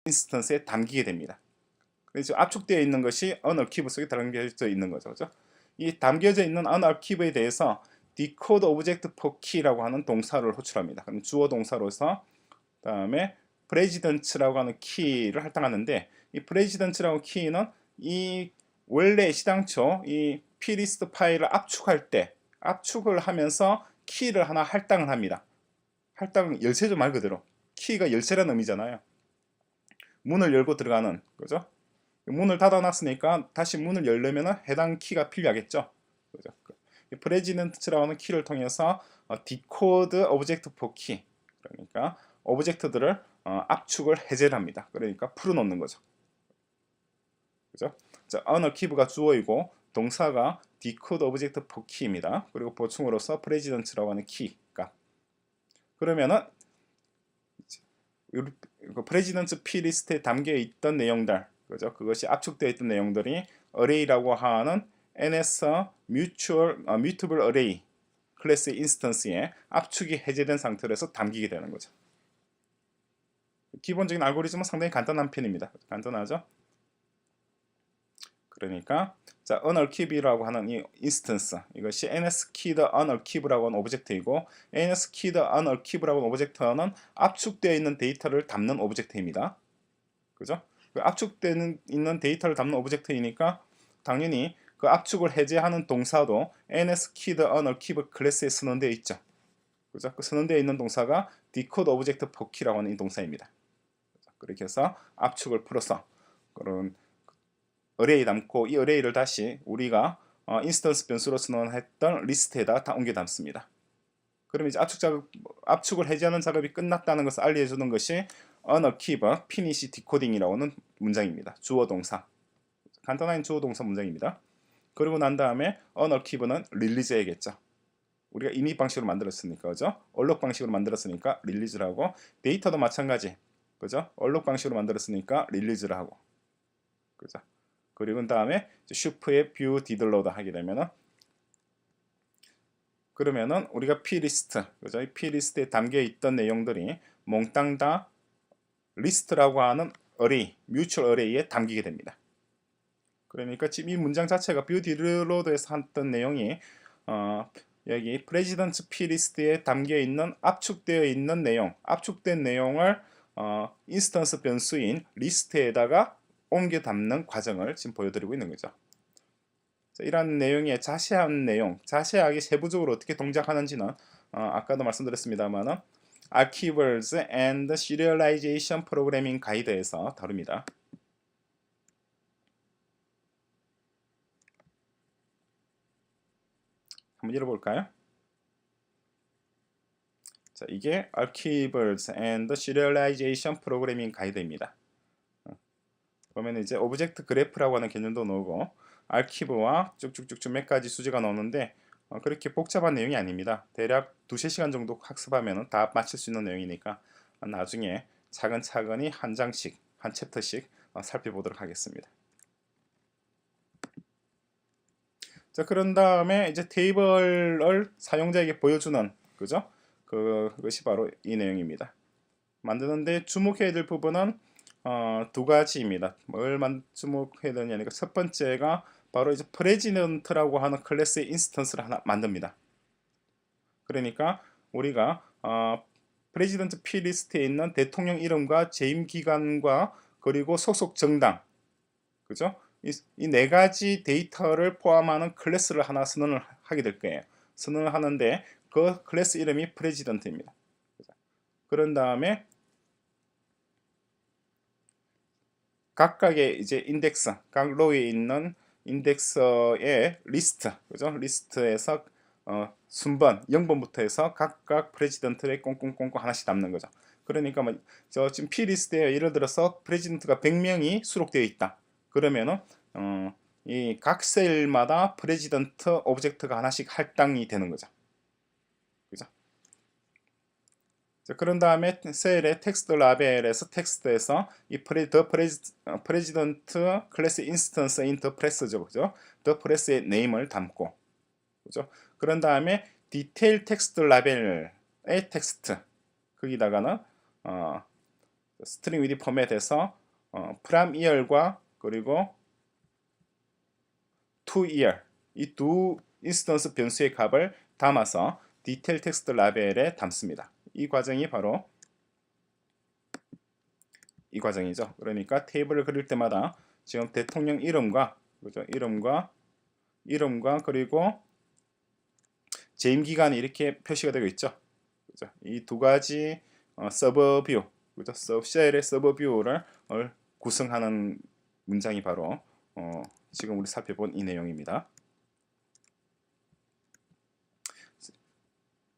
인스턴스에 담기게 됩니다. 그래서 압축되어 있는 것이 언어키브 속에 담겨져 있는 거죠. 그죠? 이 담겨져 있는 언어키브에 대해서 decode object for key라고 하는 동사를 호출합니다. 그럼 주어 동사로서 다음에 president라고 하는 키를 할당하는데, 이 president라고 키는 이 원래 시당초 이 plist 파일을 압축할 때 압축을 하면서 키를 하나 할당을 합니다. 할당 열쇠죠. 말 그대로 키가 열쇠라는 의미잖아요. 문을 열고 들어가는 거죠. 문을 닫아놨으니까 다시 문을 열려면 해당 키가 필요하겠죠. 그죠? president라고 하는 키를 통해서 decode object for key, 그러니까 오브젝트들을 압축을 해제를 합니다. 그러니까 풀어놓는 거죠. 그죠? 자, 언어키브가 주어이고 동사가 decode object for key입니다. 그리고 보충으로서 president라고 하는 키 값. 그러면은 president plist에 담겨 있던 내용들, 그죠? 그것이 압축되어 있던 내용들이 array라고 하는 NS mutable array 클래스의 인스턴스에 압축이 해제된 상태로서 담기게 되는 거죠. 기본적인 알고리즘은 상당히 간단한 편입니다. 간단하죠? 그러니까 자, unarchive라고 하는 이 인스턴스, 이것이 nskeyed unarchive라고 하는 오브젝트이고, nskeyed unarchive라고 하는 오브젝트는 압축되어 있는 데이터를 담는 오브젝트입니다. 그죠? 그 압축되어 있는 데이터를 담는 오브젝트이니까 당연히 그 압축을 해제하는 동사도 nskeyed unarchive 클래스에 선언되어 있죠. 그죠? 그 선언되어 있는 동사가 decode object for key라고 하는 이 동사입니다. 그렇게 해서 압축을 풀어서 그런 어레이 담고, 이 어레이를 다시 우리가 인스턴스 변수로 선언했던 리스트에다 다 옮겨 담습니다. 그러면 이제 압축을 해제하는 작업이 끝났다는 것을 알려주는 것이 unarchive finish decoding이라고 하는 문장입니다. 주어 동사, 간단한 주어 동사 문장입니다. 그리고 난 다음에 unarchive는 릴리즈해야겠죠. 우리가 이미 방식으로 만들었으니까, 그죠? 얼록 방식으로 만들었으니까 릴리즈를 하고, 데이터도 마찬가지, 그죠? 얼록 방식으로 만들었으니까 릴리즈를 하고, 그죠? 그리고 다음에 슈프의 뷰 디들로드 하게 되면은, 그러면은 우리가 plist, 그죠? 이 plist에 담겨 있던 내용들이 몽땅 다 리스트라고 하는 array, mutual array에 담기게 됩니다. 그러니까 지금 이 문장 자체가 뷰 디들로드에서 했던 내용이 여기 president plist에 담겨 있는 압축되어 있는 내용, 압축된 내용을 인스턴스 변수인 리스트에다가 옮겨 담는 과정을 지금 보여드리고 있는 거죠. 자, 이러한 내용의 자세한 내용, 자세하게 세부적으로 어떻게 동작하는지는 아까도 말씀드렸습니다만은 Archivers and Serialization Programming 가이드에서 다룹니다. 한번 읽어볼까요? 자, 이게 Archivers and Serialization Programming 가이드입니다. 그러면 이제 오브젝트 그래프라고 하는 개념도 나오고, 아키브와 쭉쭉쭉쭉 몇 가지 수지가 나오는데 그렇게 복잡한 내용이 아닙니다. 대략 2~3시간 정도 학습하면 다 마칠 수 있는 내용이니까 나중에 차근차근히 한 장씩, 한 챕터씩 살펴보도록 하겠습니다. 자, 그런 다음에 이제 테이블을 사용자에게 보여주는, 그죠? 그것이 바로 이 내용입니다. 만드는데 주목해야 될 부분은 두 가지입니다. 뭘 주목해야 되냐니까, 첫 번째가 바로 이제 president라고 하는 클래스의 인스턴스를 하나 만듭니다. 그러니까 우리가 president plist에 있는 대통령 이름과 재임 기간과 그리고 소속 정당, 그죠? 이 네 가지 데이터를 포함하는 클래스를 하나 선언을 하게 될 거예요. 선언을 하는데 그 클래스 이름이 president입니다. 그런 다음에 각각의 이제 인덱스, 각 로에 있는 인덱스의 리스트, 그죠? 리스트에서 순번 0번부터 해서 각각 프레지던트에 꽁꽁꽁꽁 하나씩 담는 거죠. 그러니까 뭐 저 지금 P 리스트에 예를 들어서 프레지던트가 100명이 수록되어 있다. 그러면은 이 각 셀마다 프레지던트 오브젝트가 하나씩 할당이 되는 거죠. 그죠? 자, 그런 다음에 셀의 텍스트 라벨에서 텍스트에서 이 프레지던트 클래스 인스턴스인 더 프레스죠, 그죠? 더 프레스의 네임을 담고, 그죠? 그런 다음에 디테일 텍스트 라벨의 텍스트, 거기다가는 스트링 위드 포맷에서 from year과 그리고 to year 이 두 인스턴스 변수의 값을 담아서 디테일 텍스트 라벨에 담습니다. 이 과정이 바로 이 과정이죠. 그러니까 테이블을 그릴 때마다 지금 대통령 이름과 그죠? 이름과 그리고 재임 기간이 이렇게 표시가 되고 있죠. 그죠? 이 두 가지 서버 뷰, 그죠? 쉘의 서버 뷰를 구성하는 문장이 바로 지금 우리 살펴본 이 내용입니다.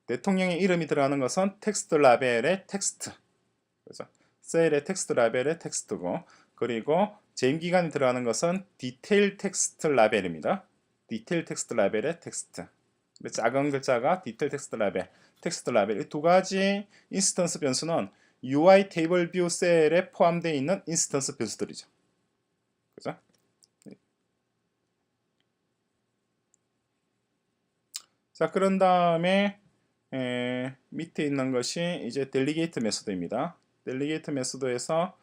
대통령의 이름이 들어가는 것은 텍스트 라벨의 텍스트, 그죠? 셀의 텍스트 라벨의 텍스트고, 그리고 재임 기간이 들어가는 것은 디테일 텍스트 라벨입니다. 디테일 텍스트 라벨의 텍스트. 작은 글자가 디테일 텍스트 라벨 이 두 가지 인스턴스 변수는 UI 테이블 뷰 셀에 포함되어 있는 인스턴스 변수들이죠. 그죠? 자, 그런 다음에 밑에 있는 것이 이제 델리게이트 메소드입니다. 델리게이트 메소드에서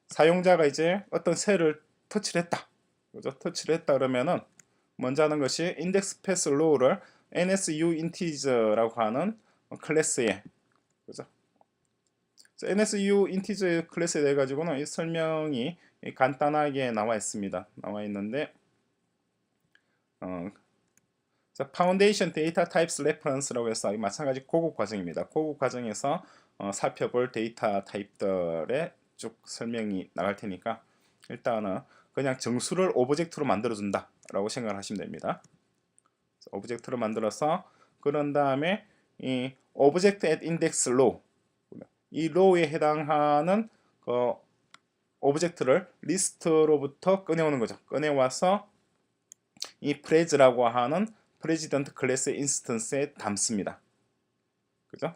사용자가 이제 어떤 셀을 터치를 했다. 그죠? 터치를 했다 그러면은 먼저 하는 것이 index path row를 NSU integer라고 하는 클래스에, 그죠? NSU integer 클래스에 대해 가지고는 이 설명이 간단하게 나와 있습니다. 나와 있는데 자, Foundation Data Types Reference라고 해서 마찬가지 고급 과정입니다. 고급 과정에서 살펴볼 데이터 타입들의 쭉 설명이 나갈 테니까 일단은 그냥 정수를 오브젝트로 만들어준다 라고 생각을 하시면 됩니다. 오브젝트로 만들어서 그런 다음에 이 Object at Index Row 이 row에 해당하는 그 오브젝트를 리스트로부터 꺼내오는 거죠. 꺼내와서 이 pres라고 하는 프레지던트 클래스 인스턴스에 담습니다. 그죠?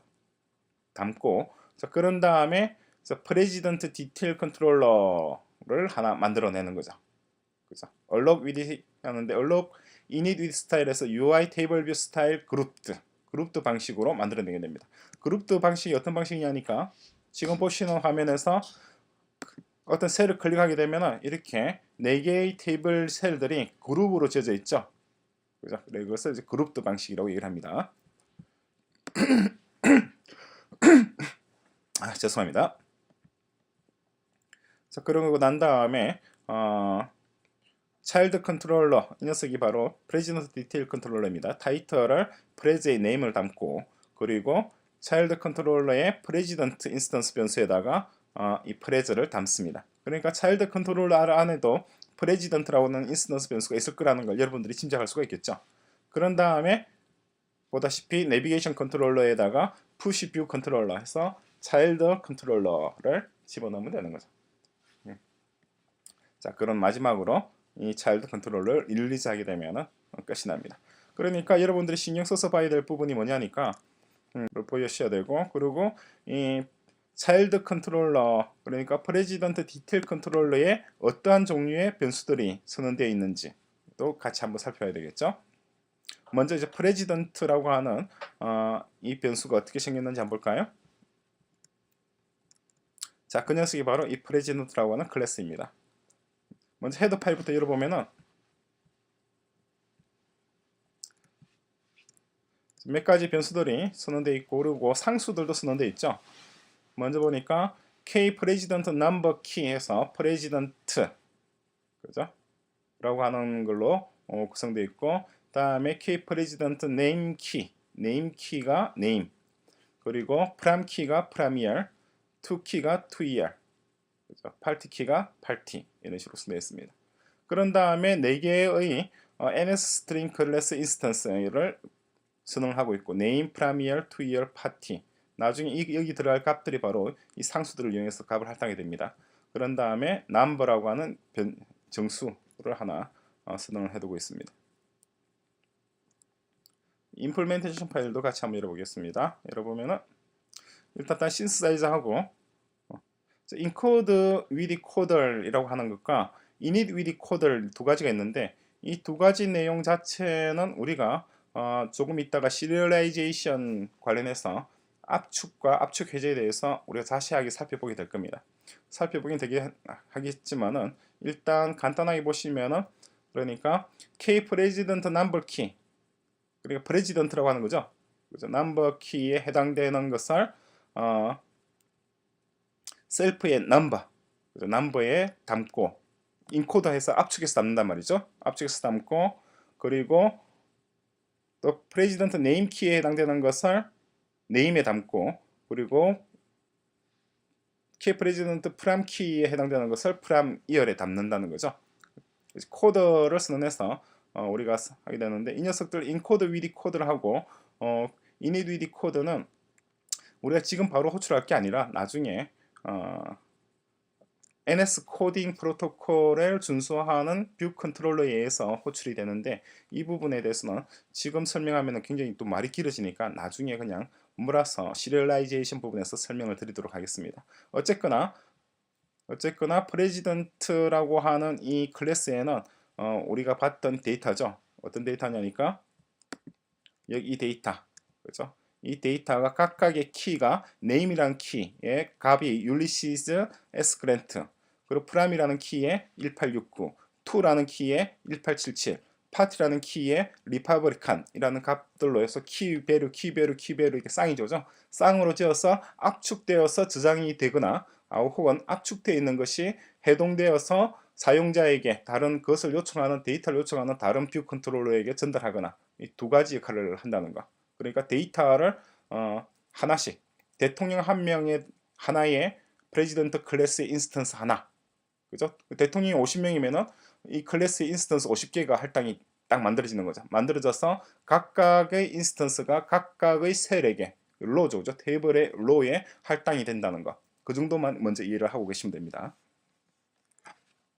담고 자, 그런 다음에 프레지던트 디테일 컨트롤러를 하나 만들어내는 거죠. 그죠? alloc with 하는데 alloc init with 스타일에서 UI 테이블 뷰 스타일 그룹드 방식으로 만들어내게 됩니다. 그룹드 방식이 어떤 방식이냐니까 지금 보시는 화면에서 어떤 셀을 클릭하게 되면 이렇게 4개의 테이블 셀들이 그룹으로 지어져 있죠. 그죠? 이것을 이제 그룹드 방식이라고 얘기를 합니다. 죄송합니다. 자, 그러고 난 다음에 차일드 컨트롤러 이 녀석이 바로 프레지던트 디테일 컨트롤러입니다. 타이틀을 프레즈의 네임을 담고 그리고 차일드 컨트롤러의 프레지던트 인스턴스 변수에다가 이 프레즈를 담습니다. 그러니까 차일드 컨트롤러 안에도 프레지던트라고 하는 인스턴스 변수가 있을 거라는 걸 여러분들이 짐작할 수가 있겠죠. 그런 다음에 보다시피 내비게이션 컨트롤러에다가 푸시 뷰 컨트롤러 해서 차일드 컨트롤러를 집어넣으면 되는 거죠. 자, 그런 마지막으로 이 차일드 컨트롤러를 릴리즈하게 되면 끝이 납니다. 그러니까 여러분들이 신경 써서 봐야 될 부분이 뭐냐니까 보여주셔야 되고 그리고 이 차일드 컨트롤러 그러니까 프레지던트 디테일 컨트롤러에 어떠한 종류의 변수들이 선언되어 있는지도 같이 한번 살펴야 되겠죠. 먼저 이제 프레지던트라고 하는 이 변수가 어떻게 생겼는지 한번 볼까요? 자, 그 녀석이 바로 이 프레지던트라고 하는 클래스입니다. 먼저 헤더 파일부터 열어보면은 몇 가지 변수들이 선언되어 있고 그리고 상수들도 선언되어 있죠. 먼저 보니까 k president number key에서 president 그죠? 라고 하는 걸로 구성되어 있고 다음에 k president name key가 name 그리고 prom key가 premier to key가 to year 그죠? party key가 party 이런 식으로 되어 있습니다. 그런 다음에 4개의 ns string 클래스 인스턴스를 선언하고 있고 name, premier, to year, party 나중에 여기 들어갈 값들이 바로 이 상수들을 이용해서 값을 할당하게 됩니다. 그런 다음에 number라고 하는 정수를 하나 선언을 해두고 있습니다. 임플멘테이션 파일도 같이 한번 열어보겠습니다. 열어보면은 일단 신스사이즈하고 encode with coder이라고 하는 것과 init with coder 두 가지가 있는데 이 두 가지 내용 자체는 우리가 조금 있다가 시리얼라이제이션 관련해서 압축과 압축 해제에 대해서 우리가 자세하게 살펴보게 될 겁니다. 살펴보긴 되게 하겠지만은 일단 간단하게 보시면은 그러니까 K 프레지던트 넘버 키, 그러니까 프레지던트라고 하는 거죠. 그죠? 넘버 키에 해당되는 것을 셀프의 넘버, 그죠? 넘버에 담고 인코더해서 압축해서 담는단 말이죠. 압축해서 담고, 그리고 또 프레지던트 네임 키에 해당되는 것을 네임에 담고, 그리고 K 프레지던트 프람 키에 해당되는 것을 프람 이열에 담는다는 거죠. 코드를 쓰는해서 우리가 하게 되는데, 이 녀석들 인코드 위디 코드를 하고 이닛 위디 코드는 우리가 지금 바로 호출할 게 아니라 나중에 NS 코딩 프로토콜을 준수하는 뷰 컨트롤러에 의해서 호출이 되는데, 이 부분에 대해서는 지금 설명하면 굉장히 또 말이 길어지니까 나중에 그냥 몰아서 시리얼라이제이션 부분에서 설명을 드리도록 하겠습니다. 어쨌거나 프레지던트라고 하는 이 클래스에는 우리가 봤던 데이터죠. 어떤 데이터냐니까 여기 이 데이터, 그죠? 이 데이터가 각각의 키가 name이라는 키의 값이 율리시스 S 그랜트, 그리고 프람이라는 키에 1869, to라는 키에 1877, 파티라는 키에 리파브리칸이라는 값들로 해서 키배류 이렇게 쌍이죠. 쌍으로 지어서 압축되어서 저장이 되거나 혹은 압축되어 있는 것이 해동되어서 사용자에게 다른 것을 요청하는 데이터를 요청하는 다른 뷰 컨트롤러에게 전달하거나, 이 두 가지 역할을 한다는 거. 그러니까 데이터를 하나씩, 대통령 한 명의 하나의 프레지던트 클래스의 인스턴스 하나, 그죠? 대통령이 50명이면은 이 클래스의 인스턴스 50개가 할당이 딱 만들어지는 거죠. 만들어져서 각각의 인스턴스가 각각의 셀에게, 로죠, 테이블의 로에 할당이 된다는 거. 그 정도만 먼저 이해를 하고 계시면 됩니다.